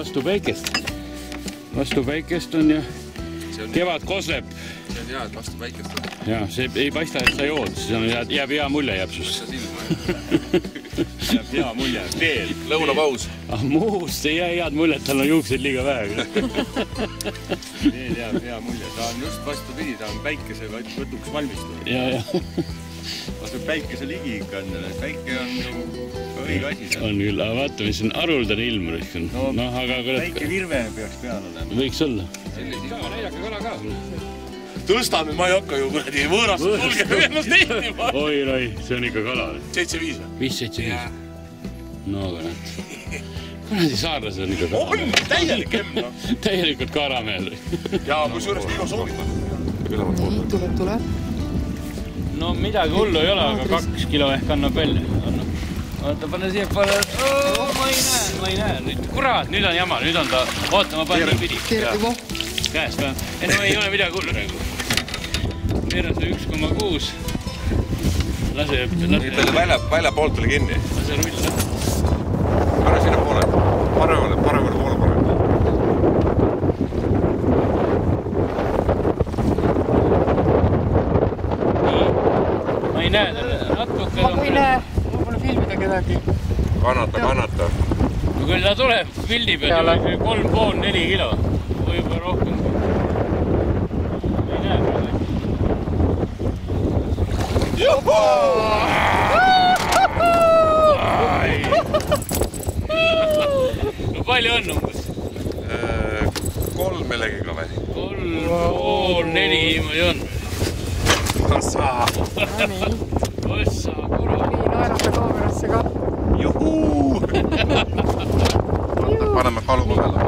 vastu päikest on ja kevad kosleb. See on hea, et vastu päikest on. Ja, see ei paista, et sa jood, siis jääb hea mulje jääb sust. Jääb hea mulje, veel. Lõunapaus. Muust ei jää head mulje, et tal on juukseid liiga vähe. Veel jääb hea mulje. Ta on just vastupidi, ta on päikese võtuks valmistunud. Ja. Vastu päikese ligi ikka on. Päike on ju õige asi. On küll, aga vaata, mis on haruldane ilm. Päike virve peaks peal olema. Võiks olla. Näidake kala ka. Tõstame, ma ei hakka ju kuradi võõrast sulgega ennast tehtima. Oi, see on ikka kala. 7-5. 5-7-5. No aga näed. Kuradi saarlased on ikka kala. On täielik emm. Täielikult karameel. Ja kus juures Viino soovib. Tuleb. No midagi hullu ei ole, aga 2 kilo ehk annab välja. Oota, pane siia pane. Ma ei näe. Kurat, nüüd on jama. Nüüd on ta. Oota, ma panen nii pidi. Käest vähem. No ei ole midagi hullu nagu. Veeras 1,6. Lase. Välja poolt oli kinni. Lase rull. Pane sinna poole. Paremale poole. Ma ei näe talle. Natuke. Ma ei näe. Ma pole filmida kedagi. Kannata. No küll ta tuleb pildi peal 3,5-4 kilo. Võib-olla rohkem. Ei näe peale. No palju on umbes? 3 millegiga või? 3,5-4 niimoodi on. Ossa, kurat. Nii naerata kaamerasse ka. Juhuu! Paneme kalu peale.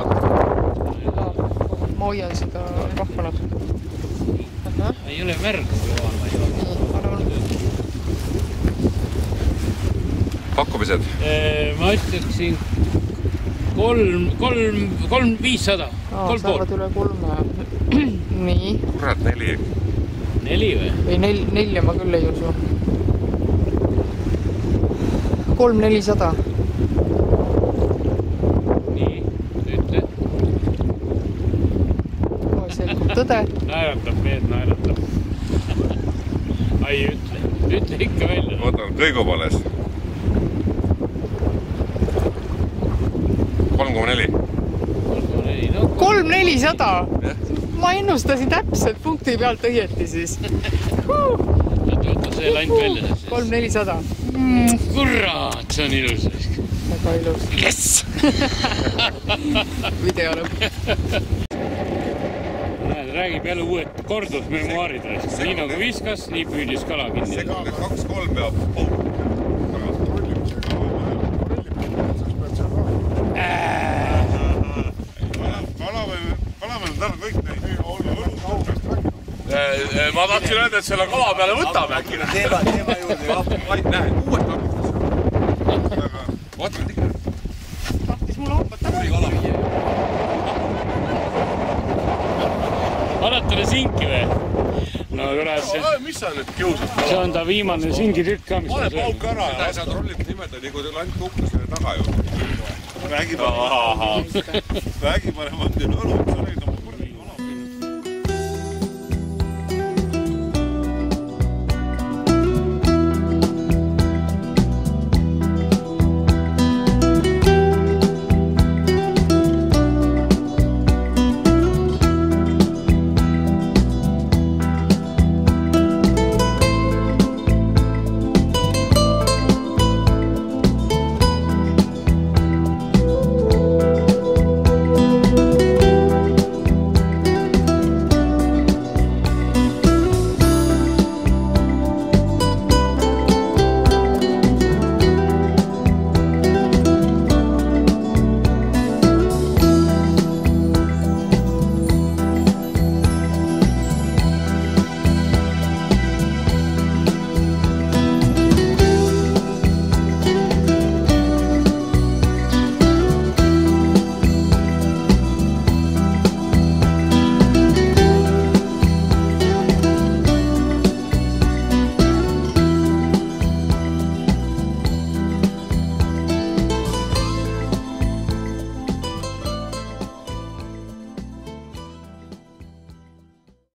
Ma hoian seda rahva natuke. Ei ole märg. Pakkumised? Ma ütleksin 3,500. Saavad üle 3. Nii. Kurat, 4. 4 või? Ei, 4 ma küll ei usu. 3,400. Nii, ütle. Selgub tõde. Naeratab, mehed naeratab. Ai, ütle ikka välja. Võtan kõigupales. 3,4. 3,400. Ma ennustasin täpselt punkti pealt õieti siis. Võtta see lant välja. 3,400. Kurat, see on ilus. Väga ilus. Yes! Video lõpp. Näed, räägib jälle uued kordusmemuaarid. Nii nagu viskas, nii püüdis kala kinni. See 2-3 peab. Ma tahtsin öelda, et selle kala peale võtame äkki. Teema juurde jah. Näe, uued hakkas. Vaatame tikka. Tahtis mulle hoopad tagasi. Annad talle sinki või? No kurat, Mis sa nüüd kiusad? see on ta viimane singitükk ka, mis Pane ta sööb. pauk ära ja saad rollit nimeda, nii kui lant kukkus selle taga ju. Räägi parem, ma tean õlu, sa räägid oma